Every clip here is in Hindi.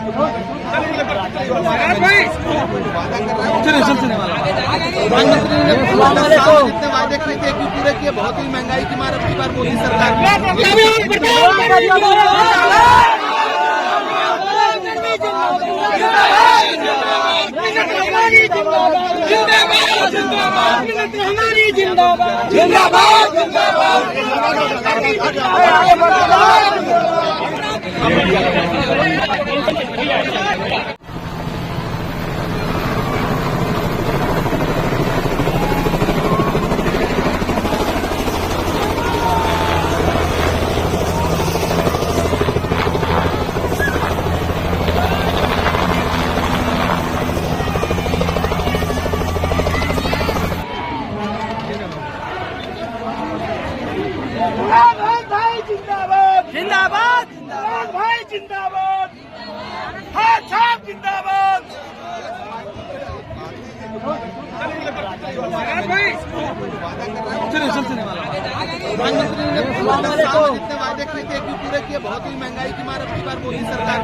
जितने वादे किए थे कि पूरे किए, बहुत ही महंगाई की मार अपनी बार मोदी सरकार जिंदाबाद जिंदाबाद भाई जिंदाबाद, हाँ साहब जिंदाबाद। जितने वादे किए थे कि पूरे किए, बहुत ही महंगाई की मार अपनी बार मोदी सरकार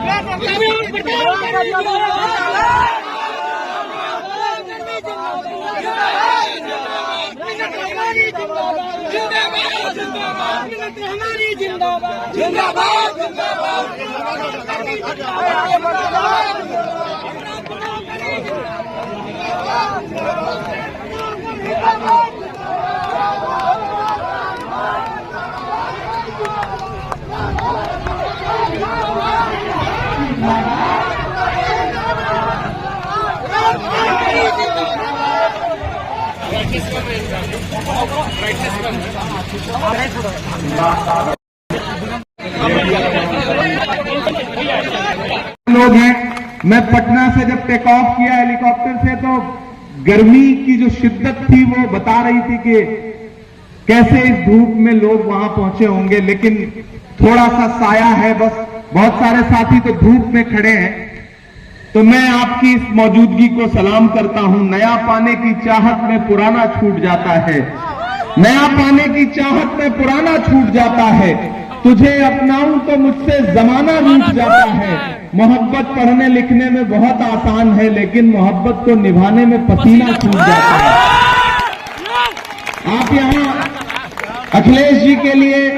लोग हैं। मैं पटना से जब टेक ऑफ किया हेलीकॉप्टर से तो गर्मी की जो शिद्दत थी वो बता रही थी कि कैसे इस धूप में लोग वहां पहुंचे होंगे, लेकिन थोड़ा सा साया है बस। बहुत सारे साथी तो धूप में खड़े हैं। तो मैं आपकी इस मौजूदगी को सलाम करता हूं। नया पाने की चाहत में पुराना छूट जाता है, नया पाने की चाहत में पुराना छूट जाता है। तुझे अपनाऊं तो मुझसे जमाना रूठ जाता है। मोहब्बत पढ़ने लिखने में बहुत आसान है, लेकिन मोहब्बत को निभाने में पसीना छूट जाता है। आप यहां अखिलेश जी के लिए,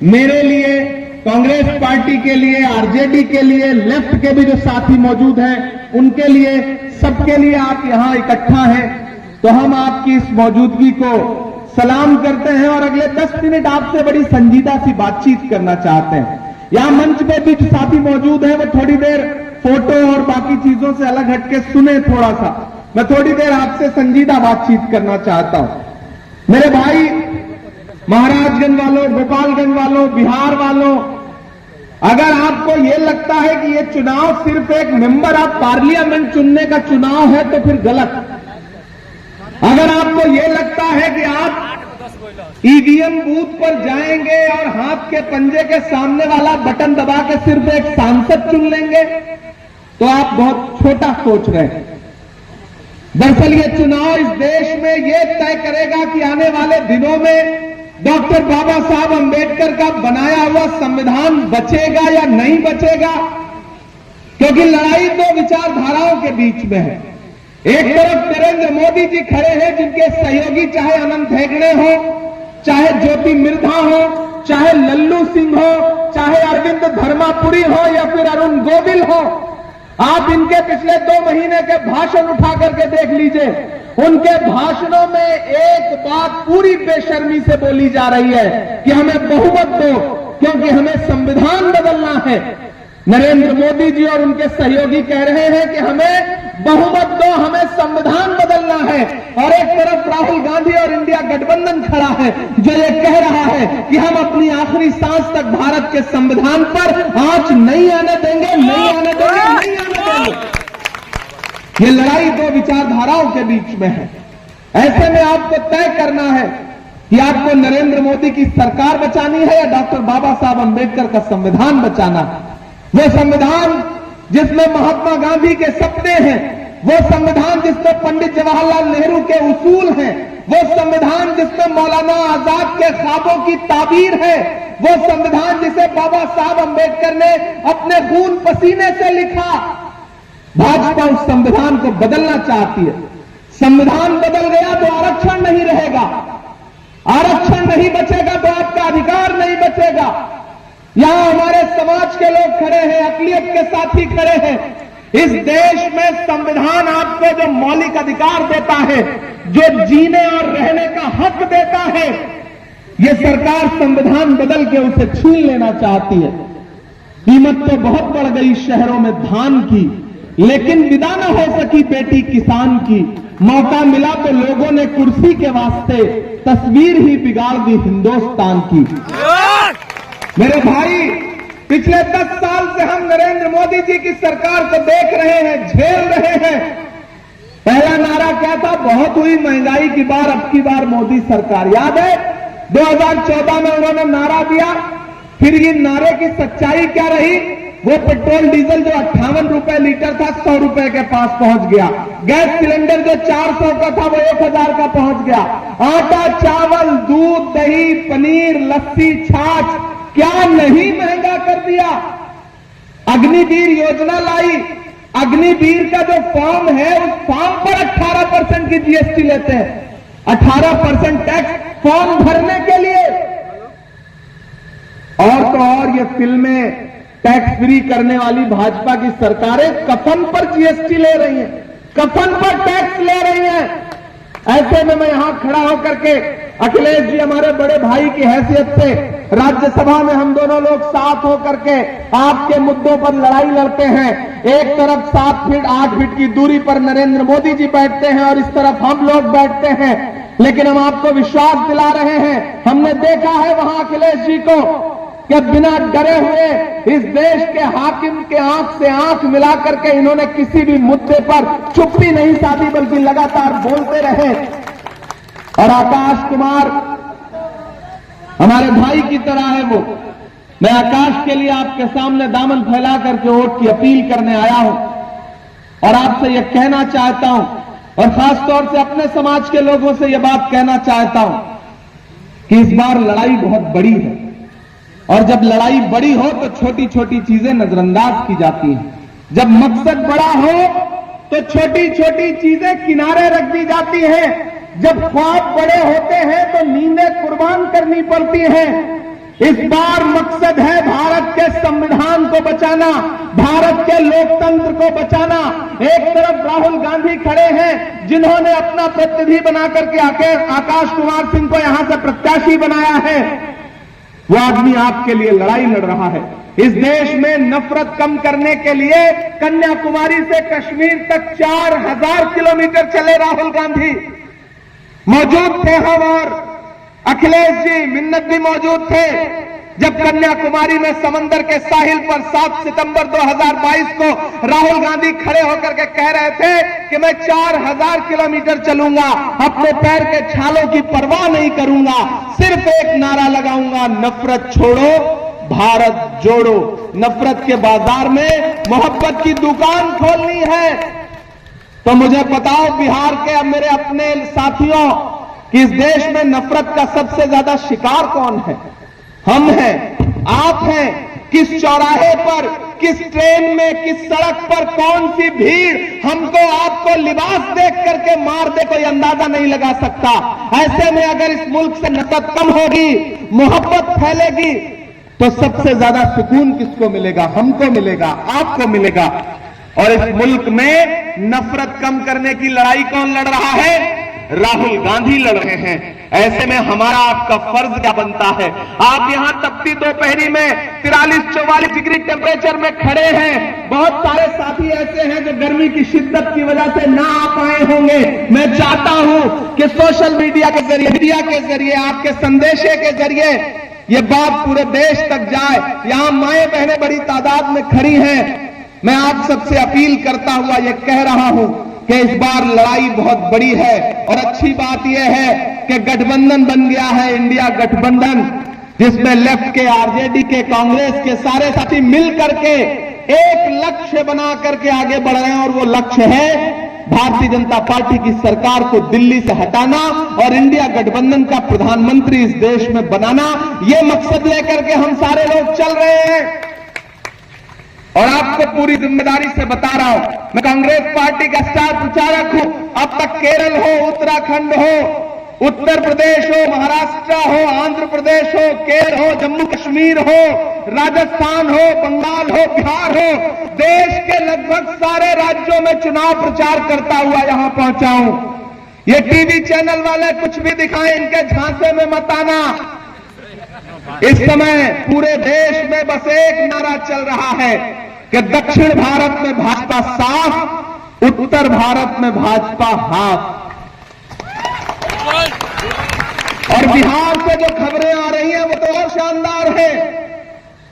मेरे लिए, कांग्रेस पार्टी के लिए, आरजेडी के लिए, लेफ्ट के भी जो साथी मौजूद हैं उनके लिए, सबके लिए आप यहां इकट्ठा हैं। तो हम आपकी इस मौजूदगी को सलाम करते हैं और अगले 10 मिनट आपसे बड़ी संजीदा सी बातचीत करना चाहते हैं। यहां मंच पे भी साथी मौजूद हैं, वो थोड़ी देर फोटो और बाकी चीजों से अलग हटके सुने थोड़ा सा। मैं थोड़ी देर आपसे संजीदा बातचीत करना चाहता हूं। मेरे भाई महाराजगंज वालों, गोपालगंज वालों, बिहार वालों, अगर आपको यह लगता है कि यह चुनाव सिर्फ एक मेंबर ऑफ पार्लियामेंट चुनने का चुनाव है तो फिर गलत। अगर आपको यह लगता है कि आप ईवीएम बूथ पर जाएंगे और हाथ के पंजे के सामने वाला बटन दबा के सिर्फ एक सांसद चुन लेंगे तो आप बहुत छोटा सोच रहे हैं। दरअसल ये चुनाव इस देश में यह तय करेगा कि आने वाले दिनों में डॉक्टर बाबा साहब अंबेडकर का बनाया हुआ संविधान बचेगा या नहीं बचेगा, क्योंकि लड़ाई दो विचारधाराओं के बीच में है। एक तरफ नरेंद्र मोदी जी खड़े हैं, जिनके सहयोगी चाहे अनंत हेगड़े हो, चाहे ज्योति मिर्धा हो, चाहे लल्लू सिंह हो, चाहे अरविंद धर्मापुरी हो या फिर अरुण गोविल हो। आप इनके पिछले 2 महीने के भाषण उठा करके देख लीजिए। उनके भाषणों में एक बात पूरी बेशर्मी से बोली जा रही है कि हमें बहुमत दो, क्योंकि हमें संविधान बदलना है। नरेंद्र मोदी जी और उनके सहयोगी कह रहे हैं कि हमें बहुमत दो, हमें संविधान बदलना है। और एक तरफ राहुल गांधी और इंडिया गठबंधन खड़ा है जो ये कह रहा है कि हम अपनी आखिरी सांस तक भारत के संविधान पर आंच नहीं आने देंगे, नहीं आने देंगे, नहीं आने देंगे। ये लड़ाई दो विचारधाराओं के बीच में है। ऐसे में आपको तय करना है कि आपको नरेंद्र मोदी की सरकार बचानी है या डॉक्टर बाबा साहब अंबेडकर का संविधान बचाना है। वो संविधान जिसमें महात्मा गांधी के सपने हैं, वो संविधान जिसमें पंडित जवाहरलाल नेहरू के उसूल हैं, वो संविधान जिसमें मौलाना आजाद के ख्वाबों की ताबीर है, वो संविधान जिसे बाबा साहब अंबेडकर ने अपने खून पसीने से लिखा। भाजपा उस संविधान को बदलना चाहती है। संविधान बदल गया तो आरक्षण नहीं रहेगा, आरक्षण नहीं बचेगा तो आपका अधिकार नहीं बचेगा। यहां हमारे समाज के लोग खड़े हैं, अक़लियत के साथी खड़े हैं। इस देश में संविधान आपको जो मौलिक अधिकार देता है, जो जीने और रहने का हक देता है, ये सरकार संविधान बदल के उसे छीन लेना चाहती है। कीमत तो बहुत बढ़ गई शहरों में धान की, लेकिन विदा न हो सकी बेटी किसान की। मौका मिला तो लोगों ने कुर्सी के वास्ते तस्वीर ही बिगाड़ दी हिंदुस्तान की। मेरे भाई, पिछले 10 साल से हम नरेंद्र मोदी जी की सरकार को देख रहे हैं, झेल रहे हैं। पहला नारा क्या था? बहुत हुई महंगाई की बार, अब की बार मोदी सरकार। याद है 2014 में उन्होंने नारा दिया। फिर ये नारे की सच्चाई क्या रही? वो पेट्रोल डीजल जो 58 रुपए लीटर था, 100 रुपए के पास पहुंच गया। गैस सिलेंडर जो 400 का था, वो 1000 का पहुंच गया। आटा, चावल, दूध, दही, पनीर, लस्सी, छाछ, क्या नहीं महंगा कर दिया। अग्निवीर योजना लाई। अग्निवीर का जो फॉर्म है, उस फॉर्म पर 18% की जीएसटी लेते हैं। 18% टैक्स फॉर्म भरने के लिए। और तो और ये फिल्में टैक्स फ्री करने वाली भाजपा की सरकारें कफन पर जीएसटी ले रही हैं, कफन पर टैक्स ले रही हैं। ऐसे में मैं यहां खड़ा होकर के अखिलेश जी, हमारे बड़े भाई की हैसियत से, राज्यसभा में हम दोनों लोग साथ होकर के आपके मुद्दों पर लड़ाई लड़ते हैं। एक तरफ 7 फीट 8 फीट की दूरी पर नरेंद्र मोदी जी बैठते हैं और इस तरफ हम लोग बैठते हैं, लेकिन हम आपको विश्वास दिला रहे हैं। हमने देखा है वहां अखिलेश जी को कि बिना डरे हुए इस देश के हाकिम के आंख से आंख मिलाकर के इन्होंने किसी भी मुद्दे पर चुप्पी नहीं साधी, बल्कि लगातार बोलते रहे। और आकाश कुमार हमारे भाई की तरह है वो। मैं आकाश के लिए आपके सामने दामन फैला करके वोट की अपील करने आया हूं और आपसे यह कहना चाहता हूं, और खासतौर से अपने समाज के लोगों से यह बात कहना चाहता हूं कि इस बार लड़ाई बहुत बड़ी है। और जब लड़ाई बड़ी हो तो छोटी छोटी चीजें नजरअंदाज की जाती हैं। जब मकसद बड़ा हो तो छोटी छोटी चीजें किनारे रख दी जाती हैं। जब ख्वाब बड़े होते हैं तो नींदें कुर्बान करनी पड़ती हैं। इस बार मकसद है भारत के संविधान को बचाना, भारत के लोकतंत्र को बचाना। एक तरफ राहुल गांधी खड़े हैं, जिन्होंने अपना प्रतिनिधि बनाकर के आकाश कुमार सिंह को यहां से प्रत्याशी बनाया है। वो आदमी आपके लिए लड़ाई लड़ रहा है। इस देश में नफरत कम करने के लिए कन्याकुमारी से कश्मीर तक 4000 किलोमीटर चले राहुल गांधी। मौजूद थे हम, और अखिलेश जी मिन्नत भी मौजूद थे जब कन्याकुमारी में समंदर के साहिल पर 7 सितंबर 2022 को राहुल गांधी खड़े होकर के कह रहे थे कि मैं 4000 किलोमीटर चलूंगा, अपने पैर के छालों की परवाह नहीं करूंगा, सिर्फ एक नारा लगाऊंगा, नफरत छोड़ो भारत जोड़ो। नफरत के बाजार में मोहब्बत की दुकान खोलनी है। तो मुझे बताओ बिहार के मेरे अपने साथियों कि इस देश में नफरत का सबसे ज्यादा शिकार कौन है? हम हैं, आप हैं। किस चौराहे पर, किस ट्रेन में, किस सड़क पर कौन सी भीड़ हमको आपको लिबास देख करके मार दे, कोई अंदाजा नहीं लगा सकता। ऐसे में अगर इस मुल्क से नफरत कम होगी, मोहब्बत फैलेगी, तो सबसे ज्यादा सुकून किसको मिलेगा? हमको मिलेगा, आपको मिलेगा। और इस मुल्क में नफरत कम करने की लड़ाई कौन लड़ रहा है? राहुल गांधी लड़ रहे हैं। ऐसे में हमारा आपका फर्ज क्या बनता है? आप यहां तपती दोपहरी में 43-44 डिग्री टेम्परेचर में खड़े हैं। बहुत सारे साथी ऐसे हैं जो गर्मी की शिद्दत की वजह से ना आ पाए होंगे। मैं चाहता हूं कि सोशल मीडिया के जरिए, मीडिया के जरिए, आपके संदेशे के जरिए ये बात पूरे देश तक जाए। यहां माएं बहनें बड़ी तादाद में खड़ी हैं। मैं आप सबसे अपील करता हुआ ये कह रहा हूं कि इस बार लड़ाई बहुत बड़ी है। और अच्छी बात यह है कि गठबंधन बन गया है, इंडिया गठबंधन, जिसमें लेफ्ट के, आरजेडी के, कांग्रेस के सारे साथी मिल करके एक लक्ष्य बना करके आगे बढ़ रहे हैं, और वो लक्ष्य है भारतीय जनता पार्टी की सरकार को दिल्ली से हटाना और इंडिया गठबंधन का प्रधानमंत्री इस देश में बनाना, ये मकसद लेकर के हम सारे लोग चल रहे हैं। और आपको पूरी जिम्मेदारी से बता रहा हूं, मैं कांग्रेस पार्टी का स्टार प्रचारक हूं। अब तक केरल हो, उत्तराखंड हो, उत्तर प्रदेश हो, महाराष्ट्र हो, आंध्र प्रदेश हो, केरल हो, जम्मू कश्मीर हो, राजस्थान हो, बंगाल हो, बिहार हो, देश के लगभग सारे राज्यों में चुनाव प्रचार करता हुआ यहां पहुंचा हूं। ये टीवी चैनल वाले कुछ भी दिखाएं, इनके झांसे में मत आना। इस समय पूरे देश में बस एक नारा चल रहा है कि दक्षिण भारत में भाजपा साफ, उत्तर भारत में भाजपा हाफ। और बिहार से जो खबरें आ रही हैं वो तो और शानदार है।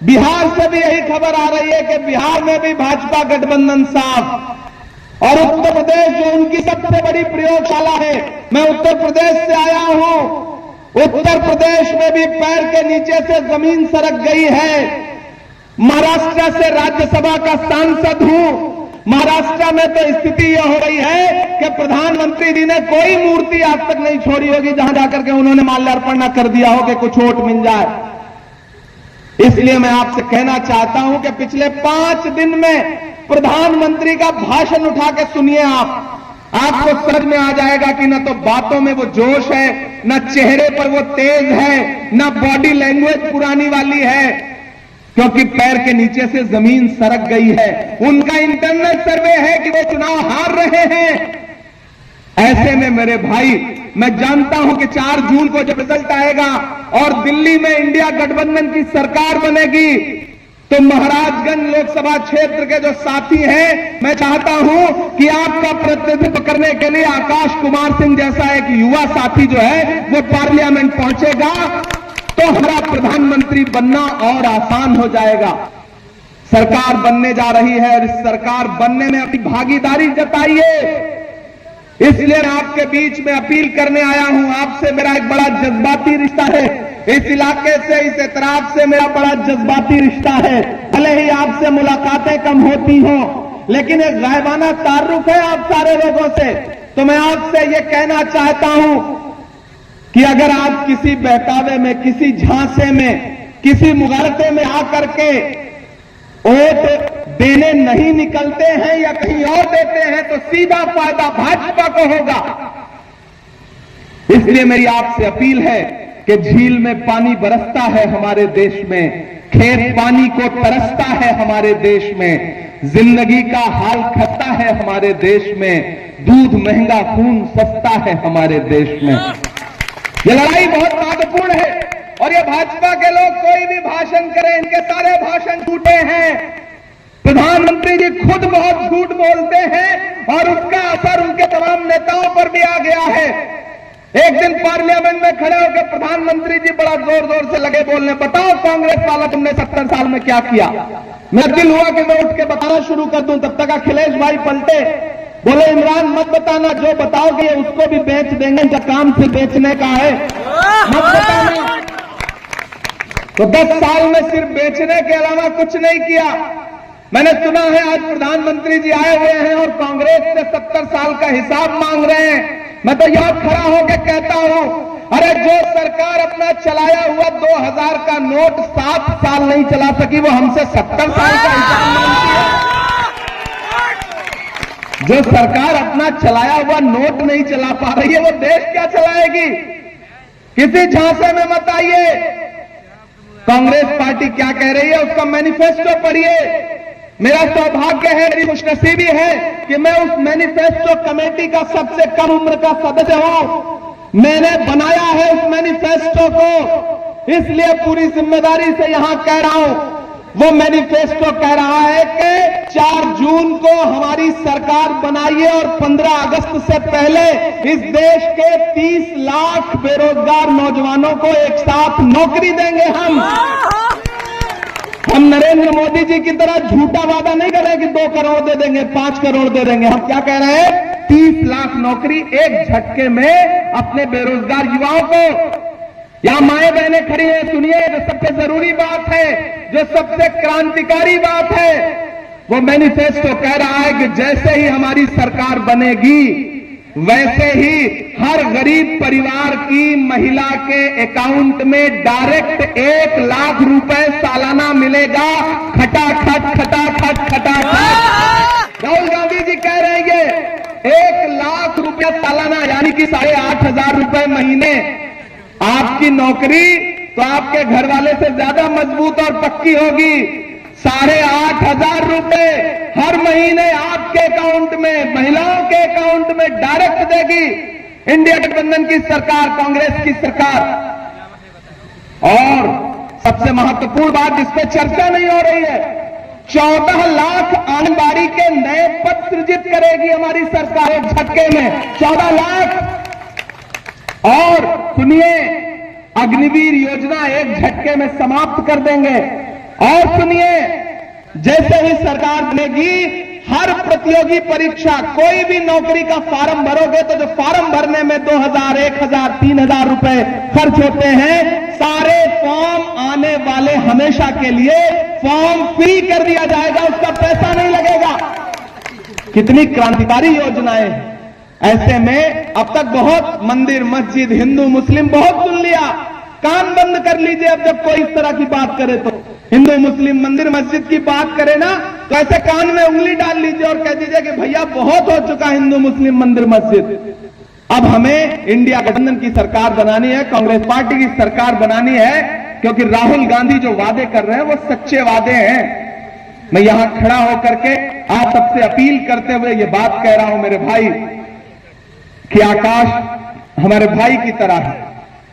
बिहार से भी यही खबर आ रही है कि बिहार में भी भाजपा गठबंधन साफ। और उत्तर प्रदेश जो उनकी सबसे बड़ी प्रयोगशाला है, मैं उत्तर प्रदेश से आया हूं। उत्तर प्रदेश में भी पैर के नीचे से जमीन सरक गई है। महाराष्ट्र से राज्यसभा का सांसद हूं। महाराष्ट्र में तो स्थिति यह हो रही है कि प्रधानमंत्री जी ने कोई मूर्ति आज तक नहीं छोड़ी होगी जहां जाकर के उन्होंने माल्यार्पण न कर दिया हो कि कुछ वोट मिल जाए। इसलिए मैं आपसे कहना चाहता हूं कि पिछले 5 दिन में प्रधानमंत्री का भाषण उठा के सुनिए आपको समझ में आ जाएगा कि न तो बातों में वो जोश है, न चेहरे पर वो तेज है, न बॉडी लैंग्वेज पुरानी वाली है, क्योंकि पैर के नीचे से जमीन सरक गई है। उनका इंटरनल सर्वे है कि वो चुनाव हार रहे हैं। ऐसे में मेरे भाई, मैं जानता हूं कि 4 जून को जब रिजल्ट आएगा और दिल्ली में इंडिया गठबंधन की सरकार बनेगी, तो महाराजगंज लोकसभा क्षेत्र के जो साथी हैं, मैं चाहता हूं कि आपका प्रतिनिधित्व करने के लिए आकाश कुमार सिंह जैसा एक युवा साथी जो है वो पार्लियामेंट पहुंचेगा, तो हमारा प्रधानमंत्री बनना और आसान हो जाएगा। सरकार बनने जा रही है और इस सरकार बनने में अपनी भागीदारी जताइए। इसलिए मैं आपके बीच में अपील करने आया हूं। आपसे मेरा एक बड़ा जज्बाती रिश्ता है। इस इलाके से, इस एतराफ से मेरा बड़ा जज्बाती रिश्ता है। भले ही आपसे मुलाकातें कम होती हों, लेकिन एक गायबाना ताल्लुक है आप सारे लोगों से। तो मैं आपसे ये कहना चाहता हूं कि अगर आप किसी बहकावे में, किसी झांसे में, किसी मुगालते में आकर के वोट देने नहीं निकलते हैं या कहीं और देते हैं, तो सीधा फायदा भाजपा को होगा। इसलिए मेरी आपसे अपील है कि झील में पानी बरसता है हमारे देश में, खेत पानी को तरसता है हमारे देश में, जिंदगी का हाल खस्ता है हमारे देश में, दूध महंगा खून सस्ता है हमारे देश में। ये लड़ाई बहुत महत्वपूर्ण है। और ये भाजपा के लोग कोई भी भाषण करें, इनके सारे भाषण झूठे हैं। प्रधानमंत्री जी खुद बहुत झूठ बोलते हैं और उसका असर उनके तमाम नेताओं पर भी आ गया है। एक दिन पार्लियामेंट में खड़े होकर प्रधानमंत्री जी बड़ा जोर जोर से लगे बोलने, बताओ कांग्रेस वाला तुमने 70 साल में क्या किया। मेरा दिल हुआ कि मैं उठ के बताना शुरू कर दूं, तब तक अखिलेश भाई पलटे, बोले इमरान मत बताना, जो बताओगे उसको भी बेच देंगे, जब काम से बेचने का है मत बताना। तो 10 साल में सिर्फ बेचने के अलावा कुछ नहीं किया। मैंने सुना है आज प्रधानमंत्री जी आए हुए हैं और कांग्रेस से 70 साल का हिसाब मांग रहे हैं। मैं तो यहां खड़ा होकर कहता हूं, अरे जो सरकार अपना चलाया हुआ 2000 का नोट 7 साल नहीं चला सकी, वो हमसे 70 साल का हिसाब मांगती है। जो सरकार अपना चलाया हुआ नोट नहीं चला पा रही है, वो देश क्या चलाएगी। किसी झांसे में मत आइए। कांग्रेस पार्टी क्या कह रही है उसका मैनिफेस्टो पढ़िए। मेरा सौभाग्य है, मेरी खुशनसीबी है कि मैं उस मैनिफेस्टो कमेटी का सबसे कम उम्र का सदस्य हूं। मैंने बनाया है उस मैनिफेस्टो को, इसलिए पूरी जिम्मेदारी से यहां कह रहा हूं। वो मैनिफेस्टो कह रहा है कि 4 जून को हमारी सरकार बनाइए और 15 अगस्त से पहले इस देश के 30 लाख बेरोजगार नौजवानों को एक साथ नौकरी देंगे। हम नरेंद्र मोदी जी की तरह झूठा वादा नहीं कर रहे कि 2 करोड़ दे देंगे, 5 करोड़ दे देंगे। हम क्या कह रहे हैं, 30 लाख नौकरी एक झटके में अपने बेरोजगार युवाओं को। यहां माए बहनें खड़ी हैं, सुनिए, जो सबसे जरूरी बात है, जो सबसे क्रांतिकारी बात है, वो मैनिफेस्टो कह रहा है कि जैसे ही हमारी सरकार बनेगी वैसे ही हर गरीब परिवार की महिला के अकाउंट में डायरेक्ट 1 लाख रुपए सालाना मिलेगा। खटाखट खटाखट खटाखट। राहुल गांधी जी कह रहे हैं ये 1 लाख रुपया सालाना यानी कि 8,500 रुपए महीने। आपकी नौकरी तो आपके घर वाले से ज्यादा मजबूत और पक्की होगी। 8,500 रुपए हर महीने आपके अकाउंट में, महिलाओं के अकाउंट में डायरेक्ट देगी इंडिया गठबंधन की सरकार, कांग्रेस की सरकार। और सबसे महत्वपूर्ण बात, जिस पे चर्चा नहीं हो रही है, 14 लाख आंगनबाड़ी के नए पद सृजित करेगी हमारी सरकार एक झटके में। 14 लाख। और सुनिए, अग्निवीर योजना एक झटके में समाप्त कर देंगे। और सुनिए, जैसे ही सरकार बनेगी, हर प्रतियोगी परीक्षा, कोई भी नौकरी का फॉर्म भरोगे तो जो फॉर्म भरने में 2,000, 1,000, 3,000 रुपए खर्च होते हैं, सारे फॉर्म आने वाले हमेशा के लिए फॉर्म फ्री कर दिया जाएगा, उसका पैसा नहीं लगेगा। कितनी क्रांतिकारी योजनाएं। ऐसे में अब तक बहुत मंदिर मस्जिद हिंदू मुस्लिम बहुत सुन लिया, कान बंद कर लीजिए। अब जब कोई इस तरह की बात करे तो, हिंदू मुस्लिम मंदिर मस्जिद की बात करे ना, तो ऐसे कान में उंगली डाल लीजिए और कह दीजिए कि भैया बहुत हो चुका हिंदू मुस्लिम मंदिर मस्जिद। अब हमें इंडिया गठबंधन की सरकार बनानी है, कांग्रेस पार्टी की सरकार बनानी है, क्योंकि राहुल गांधी जो वादे कर रहे हैं वो सच्चे वादे हैं। मैं यहां खड़ा होकर के आप सबसे अपील करते हुए ये बात कह रहा हूं मेरे भाई, कि आकाश हमारे भाई की तरह है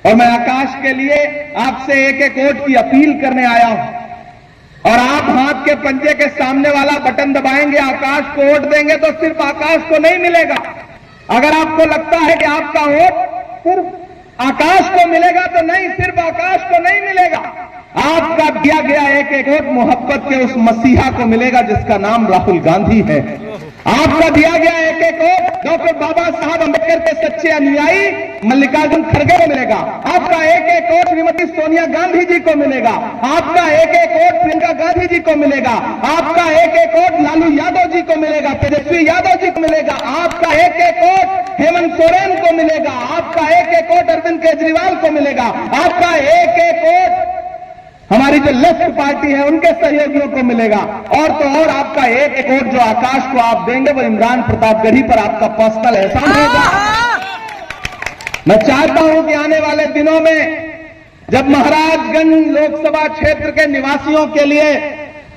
और मैं आकाश के लिए आपसे एक वोट की अपील करने आया हूं। और आप हाथ के पंजे के सामने वाला बटन दबाएंगे, आकाश को वोट देंगे तो सिर्फ आकाश को नहीं मिलेगा। अगर आपको लगता है कि आपका वोट सिर्फ आकाश को मिलेगा तो नहीं, सिर्फ आकाश को नहीं मिलेगा। आपका दिया गया एक वोट मोहब्बत के उस मसीहा को मिलेगा जिसका नाम राहुल गांधी है। आपका दिया गया एक वोट डॉक्टर बाबा साहब अम्बेडकर के सच्चे अनुयायी मल्लिकार्जुन खड़गे को मिलेगा। आपका एक वोट श्रीमती सोनिया गांधी जी को मिलेगा। आपका एक वोट प्रियंका गांधी जी को मिलेगा। आपका एक वोट लालू यादव जी को मिलेगा, तेजस्वी यादव जी को मिलेगा। आपका एक वोट हेमंत सोरेन को मिलेगा। आपका एक वोट अरविंद केजरीवाल को मिलेगा। आपका एक वोट हमारी जो लेफ्ट पार्टी है उनके सहयोगियों को मिलेगा। और तो और आपका एक वोट जो आकाश को आप देंगे वो इमरान प्रतापगढ़ी पर आपका पर्सनल एहसान होगा। मैं चाहता हूं कि आने वाले दिनों में जब महाराजगंज लोकसभा क्षेत्र के निवासियों के लिए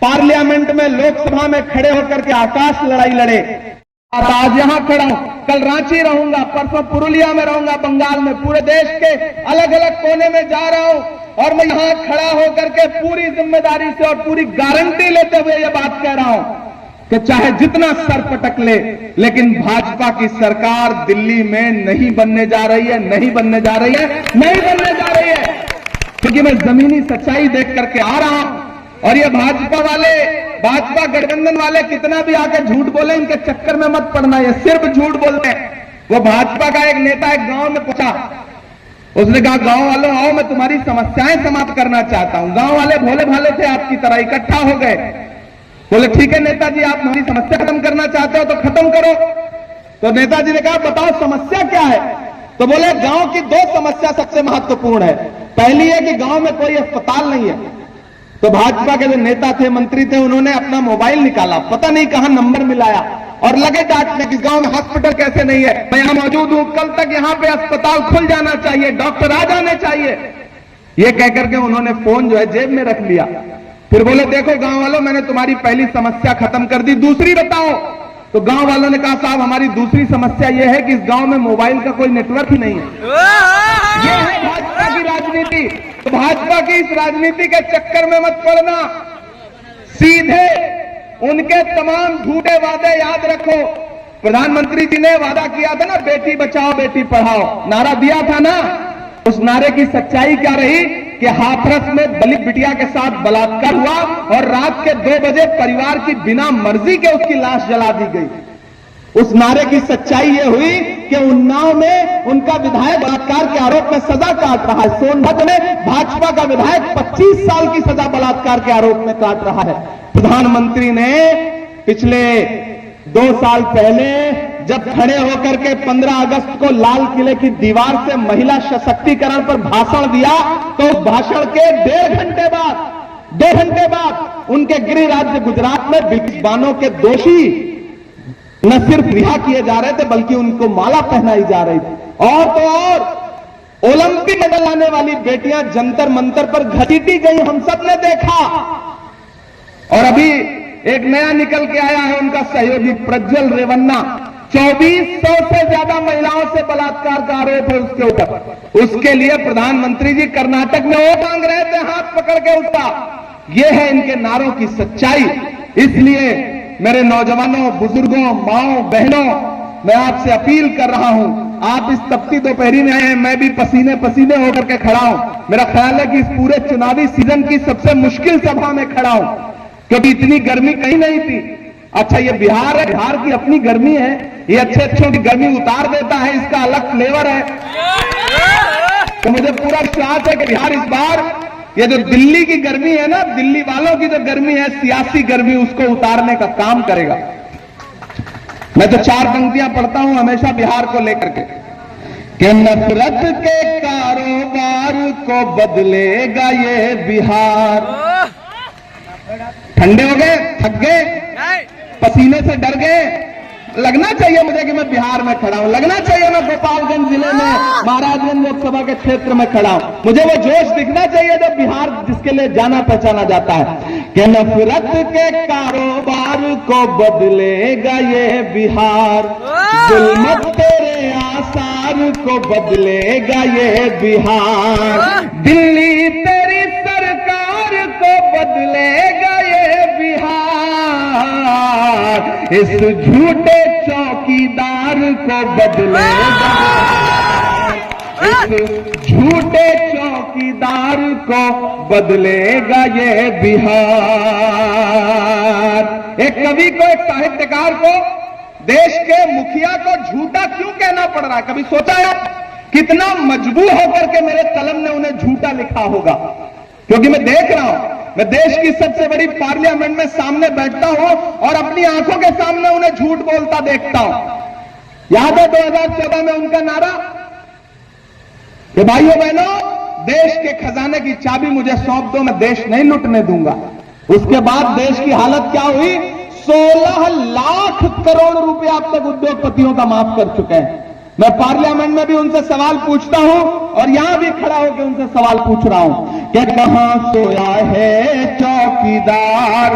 पार्लियामेंट में लोकसभा में खड़े होकर के आकाश लड़ाई लड़े, आज यहां खड़ा हूं, कल रांची रहूंगा, परसों पुरुलिया में रहूंगा, बंगाल में, पूरे देश के अलग अलग कोने में जा रहा हूं। और मैं यहां खड़ा होकर के पूरी जिम्मेदारी से और पूरी गारंटी लेते हुए यह बात कह रहा हूं कि चाहे जितना सर पटक ले, लेकिन भाजपा की सरकार दिल्ली में नहीं बनने जा रही है, नहीं बनने जा रही है, नहीं बनने जा रही है। क्योंकि मैं जमीनी सच्चाई देख करके आ रहा हूं। और ये भाजपा वाले, भाजपा गठबंधन वाले कितना भी आकर झूठ बोले, इनके चक्कर में मत पड़ना, ये सिर्फ झूठ बोलते हैं। वो भाजपा का एक नेता एक गांव में पहुंचा, उसने कहा गांव वालों आओ, मैं तुम्हारी समस्याएं समाप्त करना चाहता हूं। गांव वाले भोले भाले थे, आपकी तरह इकट्ठा हो गए। बोले ठीक है नेताजी, आप हमारी समस्या खत्म करना चाहते हो तो खत्म करो। तो नेताजी ने कहा बताओ समस्या क्या है। तो बोले गांव की 2 समस्या सबसे महत्वपूर्ण है। पहली है कि गांव में कोई अस्पताल नहीं है। तो भाजपा के जो नेता थे, मंत्री थे, उन्होंने अपना मोबाइल निकाला, पता नहीं कहां नंबर मिलाया और लगे डांटने कि गांव में हॉस्पिटल कैसे नहीं है। मैं यहां मौजूद हूं, कल तक यहां पे अस्पताल खुल जाना चाहिए, डॉक्टर आ जाने चाहिए। ये कहकर के उन्होंने फोन जो है जेब में रख लिया। फिर बोले देखो गांव वालों, मैंने तुम्हारी पहली समस्या खत्म कर दी, दूसरी बताओ। तो गांव वालों ने कहा साहब हमारी दूसरी समस्या यह है कि इस गांव में मोबाइल का कोई नेटवर्क ही नहीं है। ये है भाजपा की राजनीति। तो भाजपा की इस राजनीति के चक्कर में मत पड़ना, सीधे उनके तमाम झूठे वादे याद रखो। प्रधानमंत्री जी ने वादा किया था ना, बेटी बचाओ बेटी पढ़ाओ, नारा दिया था ना। उस नारे की सच्चाई क्या रही कि हाथरस में दलित बिटिया के साथ बलात्कार हुआ और रात के 2 बजे परिवार की बिना मर्जी के उसकी लाश जला दी गई। उस नारे की सच्चाई ये हुई कि उन्नाव में उनका विधायक बलात्कार के आरोप में सजा काट रहा है। सोनभद्र में भाजपा का विधायक 25 साल की सजा बलात्कार के आरोप में काट रहा है। प्रधानमंत्री ने पिछले 2 साल पहले जब खड़े होकर के 15 अगस्त को लाल किले की दीवार से महिला सशक्तिकरण पर भाषण दिया, तो उस भाषण के 2 घंटे बाद उनके गृह राज्य गुजरात में विस्फोटों के दोषी न सिर्फ रिहा किए जा रहे थे बल्कि उनको माला पहनाई जा रही थी। और तो और ओलंपिक मेडल लाने वाली बेटियां जंतर मंतर पर घसीटी गई, हम सब ने देखा। और अभी एक नया निकल के आया है उनका सहयोगी प्रज्वल रेवन्ना, 2400 से ज्यादा महिलाओं से बलात्कार का आरोप है उसके ऊपर। उसके लिए प्रधानमंत्री जी कर्नाटक में वो मांग रहे थे हाथ पकड़ के उसका। ये है इनके नारों की सच्चाई। इसलिए मेरे नौजवानों, बुजुर्गों, माओ, बहनों, मैं आपसे अपील कर रहा हूं, आप इस तपती दोपहरी में आए हैं, मैं भी पसीने पसीने होकर के खड़ा हूं। मेरा ख्याल है कि इस पूरे चुनावी सीजन की सबसे मुश्किल सभा में खड़ा हूं, क्योंकि इतनी गर्मी कहीं नहीं थी। अच्छा, ये बिहार है, बिहार की अपनी गर्मी है, ये अच्छे अच्छों की गर्मी उतार देता है, इसका अलग फ्लेवर है। तो मुझे पूरा विश्वास है कि बिहार इस बार ये जो दिल्ली की गर्मी है ना, दिल्ली वालों की जो गर्मी है, सियासी गर्मी, उसको उतारने का काम करेगा। मैं तो 4 पंक्तियां पढ़ता हूं हमेशा बिहार को लेकर के, कि नफरत के कारोबार को बदलेगा ये बिहार। ठंडे हो गए, थक गए, पसीने से डर गए? लगना चाहिए मुझे कि मैं बिहार में खड़ा हूं, लगना चाहिए मैं गोपालगंज जिले में महाराजगंज लोकसभा के क्षेत्र में खड़ा हूं। मुझे वो जोश दिखना चाहिए जब बिहार जिसके लिए जाना पहचाना जाता है, कि नफरत के कारोबार को बदलेगा ये बिहार, जुल्मत तेरे आसार को बदलेगा ये बिहार, दिल्ली तेरी सरकार को बदलेगा ये बिहार, इस झूठे चौकीदार को बदलेगा, इस झूठे चौकीदार को बदलेगा ये बिहार। एक कवि को, एक साहित्यकार को देश के मुखिया को झूठा क्यों कहना पड़ रहा है? कभी सोचा है कितना मजबूर होकर के मेरे कलम ने उन्हें झूठा लिखा होगा? क्योंकि मैं देख रहा हूं, मैं देश की सबसे बड़ी पार्लियामेंट में सामने बैठता हूं और अपनी आंखों के सामने उन्हें झूठ बोलता देखता हूं। याद है 2014 में उनका नारा कि भाइयों बहनों, देश के खजाने की चाबी मुझे सौंप दो, मैं देश नहीं लूटने दूंगा। उसके बाद देश की हालत क्या हुई? 16 लाख करोड़ रुपया अब तक उद्योगपतियों का माफ कर चुके हैं। मैं पार्लियामेंट में भी उनसे सवाल पूछता हूं और यहां भी खड़ा होकर उनसे सवाल पूछ रहा हूं कि कहां सोया है चौकीदार,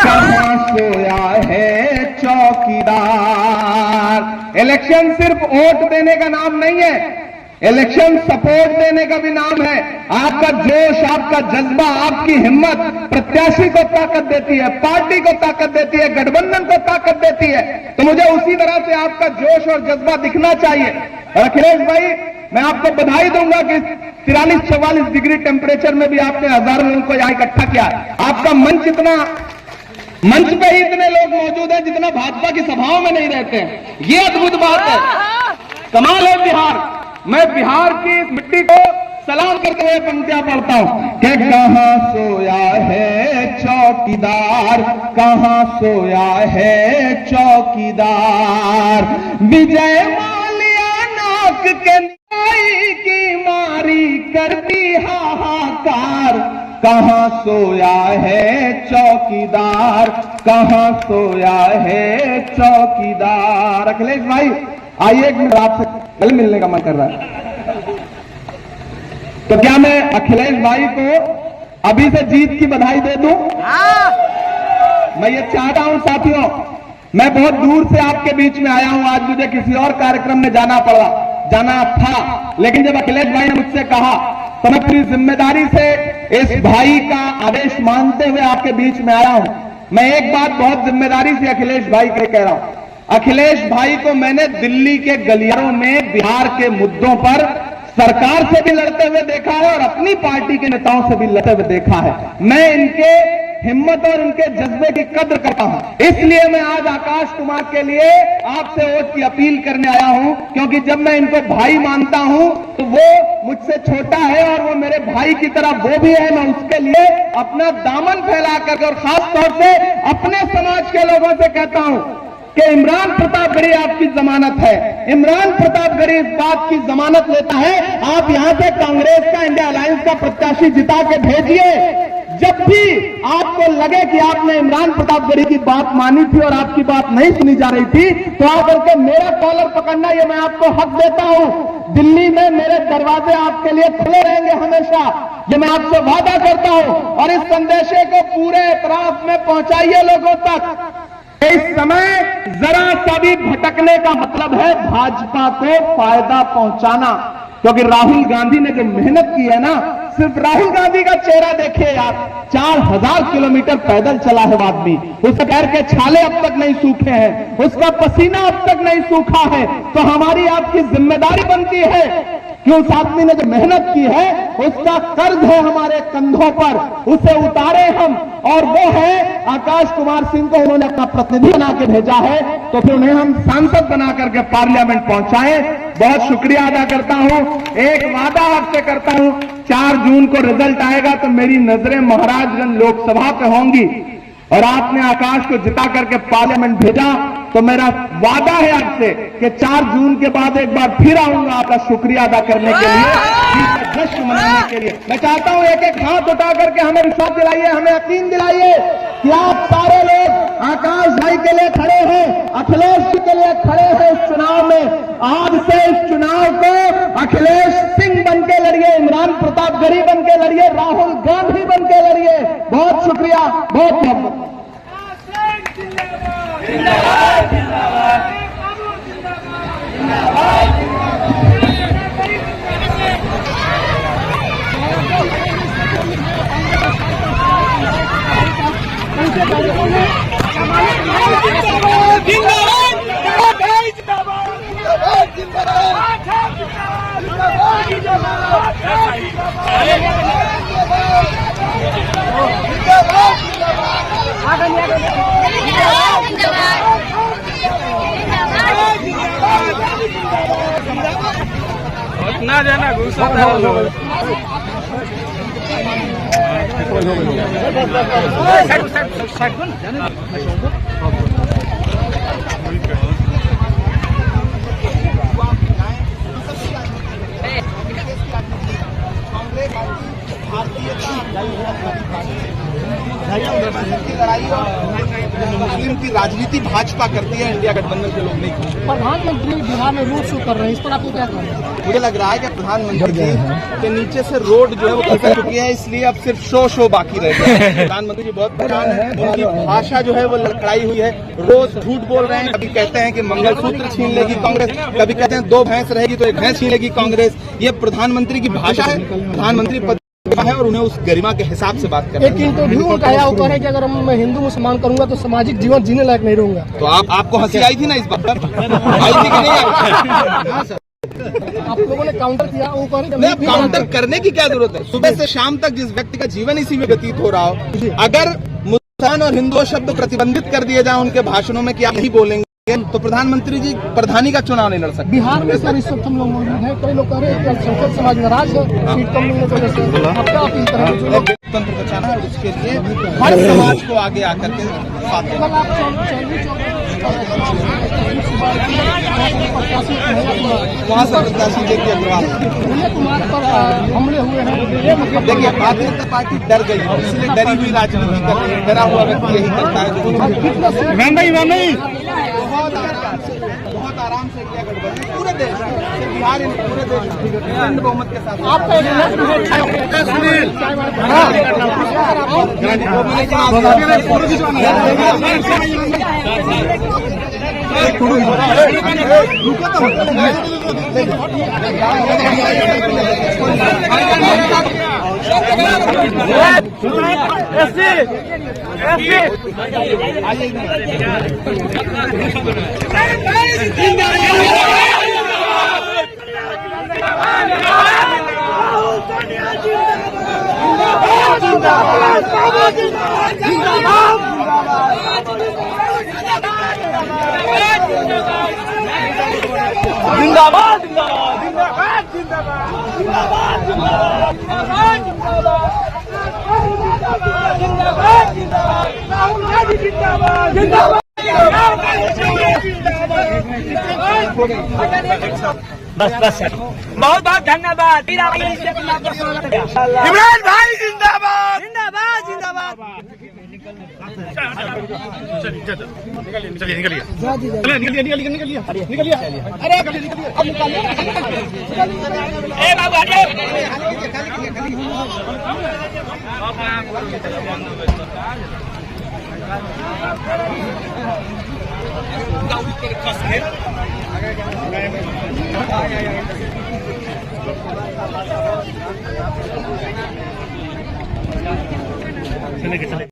कहां सोया है चौकीदार। इलेक्शन सिर्फ वोट देने का नाम नहीं है, इलेक्शन सपोर्ट देने का भी नाम है। आपका जोश, आपका जज्बा, आपकी हिम्मत प्रत्याशी को ताकत देती है, पार्टी को ताकत देती है, गठबंधन को ताकत देती है। तो मुझे उसी तरह से आपका जोश और जज्बा दिखना चाहिए। और अखिलेश भाई, मैं आपको बधाई दूंगा कि 43-44 डिग्री टेम्परेचर में भी आपने हजारों लोगों को यहां इकट्ठा किया। आपका मंच पे ही इतने लोग मौजूद हैं जितना भाजपा की सभाओं में नहीं रहते हैं। ये अद्भुत बात है, कमाल है बिहार। मैं बिहार की इस मिट्टी को सलाम करते हुए पंक्तियां पढ़ता हूं कि कहां सोया है चौकीदार, कहां सोया है चौकीदार, विजय माल्या नाक के न्याय की मारी करती हाहाकार, कहां सोया है चौकीदार, कहां सोया है चौकीदार। अखिलेश भाई आइए, एक मिनट आपसे कल मिलने का मन कर रहा है। तो क्या मैं अखिलेश भाई को अभी से जीत की बधाई दे दूं? मैं ये चाहता हूं साथियों, मैं बहुत दूर से आपके बीच में आया हूं। आज मुझे किसी और कार्यक्रम में जाना था, लेकिन जब अखिलेश भाई ने मुझसे कहा तो मैं पूरी जिम्मेदारी से इस भाई का आदेश मानते हुए आपके बीच में आया हूं। मैं एक बात बहुत जिम्मेदारी से अखिलेश भाई के कह रहा हूं, अखिलेश भाई को मैंने दिल्ली के गलियारों में बिहार के मुद्दों पर सरकार से भी लड़ते हुए देखा है और अपनी पार्टी के नेताओं से भी लड़ते हुए देखा है। मैं इनके हिम्मत और उनके जज्बे की कद्र करता हूं। इसलिए मैं आज आकाश कुमार के लिए आपसे वोट की अपील करने आया हूं, क्योंकि जब मैं इनको भाई मानता हूं तो वो मुझसे छोटा है और वो मेरे भाई की तरह वो भी है। मैं उसके लिए अपना दामन फैला कर और खास तौर से अपने समाज के लोगों से कहता हूं कि इमरान प्रतापगढ़ी आपकी जमानत है। इमरान प्रतापगढ़ी इस बात की जमानत लेता है, आप यहां से कांग्रेस का, इंडिया अलायंस का प्रत्याशी जिता के भेजिए। जब भी आपको लगे कि आपने इमरान प्रतापगढ़ी की बात मानी थी और आपकी बात नहीं सुनी जा रही थी, तो आकर के मेरा कॉलर पकड़ना, ये मैं आपको हक देता हूं। दिल्ली में मेरे दरवाजे आपके लिए खुले रहेंगे हमेशा, ये मैं आपसे वादा करता हूं। और इस संदेशे को पूरे एतराफ में पहुंचाइए लोगों तक। इस समय जरा सा भी भटकने का मतलब है भाजपा को फायदा पहुंचाना, क्योंकि राहुल गांधी ने जो मेहनत की है ना, सिर्फ राहुल गांधी का चेहरा देखिए यार, 4000 किलोमीटर पैदल चला है आदमी, उसके पैर के छाले अब तक नहीं सूखे हैं, उसका पसीना अब तक नहीं सूखा है। तो हमारी आपकी जिम्मेदारी बनती है कि उस आदमी ने जो मेहनत की है उसका कर्ज है हमारे कंधों पर, उसे उतारे हम। और वो है आकाश कुमार सिंह को उन्होंने अपना प्रतिनिधि बना के भेजा है, तो फिर उन्हें हम सांसद बना करके पार्लियामेंट पहुंचाएं। बहुत शुक्रिया अदा करता हूं। एक वादा आपसे करता हूं, 4 जून को रिजल्ट आएगा तो मेरी नजरें महाराजगंज लोकसभा पे होंगी और आपने आकाश को जिता करके पार्लियामेंट भेजा, तो मेरा वादा है आपसे कि 4 जून के बाद एक बार फिर आऊंगा आपका शुक्रिया अदा करने के लिए, जश्न मनाने के लिए। मैं चाहता हूं एक एक हाथ उठा करके हमें विश्वास दिलाइए, हमें यकीन दिलाइए कि आप सारे लोग आकाश भाई के लिए खड़े हैं, अखिलेश जी के लिए खड़े हैं इस चुनाव में। आज से इस चुनाव को अखिलेश सिंह बन के लड़िए, इमरान प्रतापगढ़ी बन के लड़िए, राहुल गांधी बन के लड़िए। बहुत शुक्रिया, बहुत बहुत ना जाना घुसा मुस्लिम की राजनीति भाजपा करती है, इंडिया गठबंधन के लोग नहीं करते। प्रधानमंत्री बिहार में रोड शो कर रहे हैं, इस पर आपको क्या कहना है? मुझे लग रहा है कि प्रधानमंत्री जी के नीचे से रोड जो है वो कर चुकी है, इसलिए अब सिर्फ शो बाकी रह गया है। प्रधानमंत्री जी बहुत परेशान है, उनकी भाषा जो है वो लड़खड़ाई हुई है, रोज झूठ बोल रहे हैं। कभी कहते हैं कि मंगलसूत्र छीन लेगी कांग्रेस, कभी कहते हैं 2 भैंस रहेगी तो 1 भैंस छीन लेगी कांग्रेस। ये प्रधानमंत्री की भाषा है, प्रधानमंत्री पद है और उन्हें उस गरिमा के हिसाब से बात करना है। एक इंटरव्यू में कहा वो कह रहे हैं कि अगर मैं हिंदू मुसलमान करूंगा तो सामाजिक जीवन जीने लायक नहीं रहूंगा। तो आपको हंसी आई थी ना इस बात पर? आई थी कि नहीं आई? आप लोगों ने काउंटर किया, वो कह रहे नहीं, काउंटर करने की क्या जरूरत है? सुबह से शाम तक जिस व्यक्ति का जीवन इसी में व्यतीत हो रहा हो, अगर मुसलमान और हिंदू शब्द प्रतिबंधित कर दिए जाए उनके भाषणों में कि आप नहीं बोलेंगे, तो प्रधानमंत्री जी प्रधानी का चुनाव नहीं लड़ सकते। बिहार में सर इस वक्त हम लोग मौजूद हैं, कई लोग कह रहे हैं संसद समाज नाराज है सीट कम मिलने की वजह से। आप क्या अपील करेंगे जो लोग लोकतंत्र बचाना है, उसके लिए हर समाज को आगे आकर के साथ देना। वहाँ से प्रत्याशी जेपी अग्रवाल कुमार पर हमले हुए हैं। देखिए, भारतीय जनता पार्टी डर गई, इसलिए डरी हुई राजनीति कर रही है। डरा हुआ व्यक्ति यही करता है। बहुत आराम से किया गठबंधन पूरे देश में, बिहार पूरे देश में प्रचंड बहुमत के साथ। जिंदाबाद जिंदाबाद जिंदाबाद जिंदाबाद जिंदाबाद जिंदाबाद राहुल गांधी जिंदाबाद जिंदाबाद बस बस बहुत बहुत धन्यवाद। इमरान भाई जिंदाबाद जिंदाबाद जिंदाबाद। निकलिए अरे चले